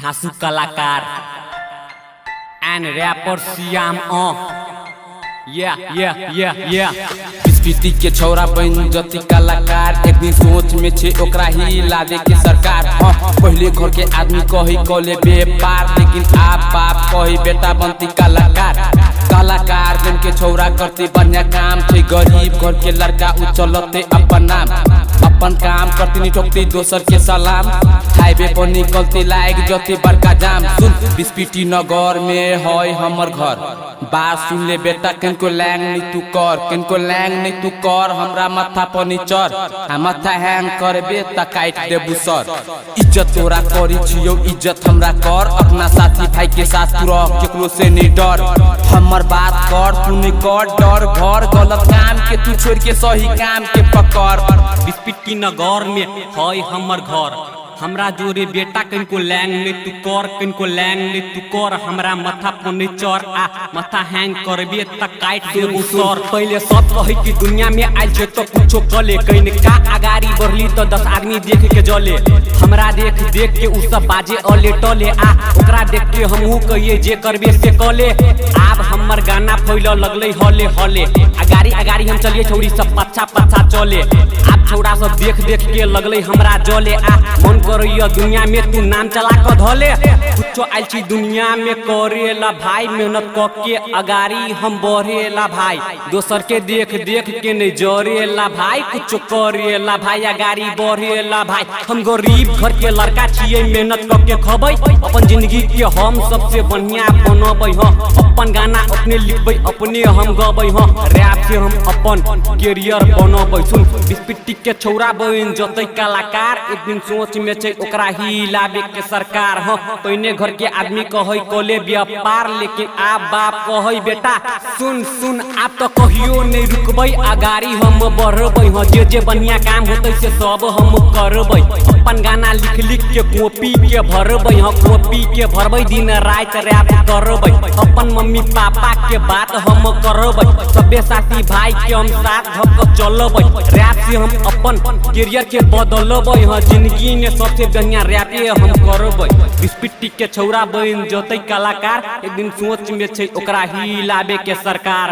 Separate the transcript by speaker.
Speaker 1: धासु कलाकार and wrapper सियाम
Speaker 2: स्पीति के छौरा बन जति कलाकार एक दिन सोच में छे ओकरा ही लादे के सरकार। पहले घर के आदमी कही कले व्यापार, लेकिन आप बाप कही बेटा बनती कलाकार। कलाकार बन के छौरा करते बढ़िया काम छे, गरीब घर के लड़का उचलते अपन नाम। अपन काम करती नहीं ठोकती दोसर के सलाम, हाईवे पर निकलती लायक जते बड़का जाम। सुन बिस्पीटी नगर में है हमर घर, बात सुन ले बेटा किनको लैंग नहीं तू कर, किनको लैंग नहीं तू कर हमरा माथा पर नीचर। माथा हैंग करबे त काट देबू सर। इज्जत तोरा करी छियो इज्जत हमरा कर, अपना साथी भाई के साथ तू रह केकरो से नहीं डर। हमर बात कर तू नहीं कर डर, घर गलत काम के तू छोड़ के सही काम के पकड़।
Speaker 1: बिस्पिट्टी नगर में है हमर घर, हमरा जोरे बेटा किनको लैंग नहीं तू कर, किनको लैंग नहीं तू कर हमरा माथा पर नीचर। माथा हैंग करबे त काट देबू सर। पहले सब कही कि दुनिया में आइल छे तो कुछो कले, कहीं का अगाड़ी बढ़ली तो 10 आदमी देख के जले। हमरा देख देख के उ सब बाजे अले टले, ओकरा देख के हमहू कहिए जे करबे से कले। आब हमर गाना फैल लगले हले हले, अगाड़ी अगाड़ी हम चलिए छौरी सब पछा पछा चले। आप छौरा सब देख देख के लगले हमरा जले। मन करैया दुनिया में तू नाम चला के धले, कुछो आइल छी दुनिया में करेला भाई। मेहनत क के अगाड़ी हम बढ़ेला भाई, दोसर के देख देख के नहीं जरेला भाई। कुछो करेला भाई अगाड़ी बढ़ेला भाई। हम गरीब घर के लड़का छिए, मेहनत क के खबै अपन जिंदगी के हम सबसे बढ़िया बनबै। अपन गाना अपने लिखबै अपने हम गबै, रैप से हम अपन कैरियर बनबै। सुन बिस्पिट्टी के छौरा बन जतै कलाकार, एक दिन सोच में छे ओकरा ही लाबे के सरकार। पहले घर के आदमी कहै कले व्यापार, लेकिन आप बाप कहै बेटा सुन सुन आप तो कहियो नहीं रुकबै अगाड़ी हम बढ़बै। जे जे बढ़िया काम होतै से सब हम करबै। अपन गाना लिख लिख के कॉपी के भरबै, कॉपी के भरबै दिन रात रैप करबै। अपन मम्मी पापा के बात हम करबै, सबे साथी भाई के हम साथ धक चलबै। रैप से हम अपन कैरियर के बदलबै, जिंदगी में सबसे बढ़िया रैपे हम करबै। बिस्पिट्टी के छौरा बन जतै कलाकार, एक दिन सोच में छे ओकरा ही लाबे के सरकार।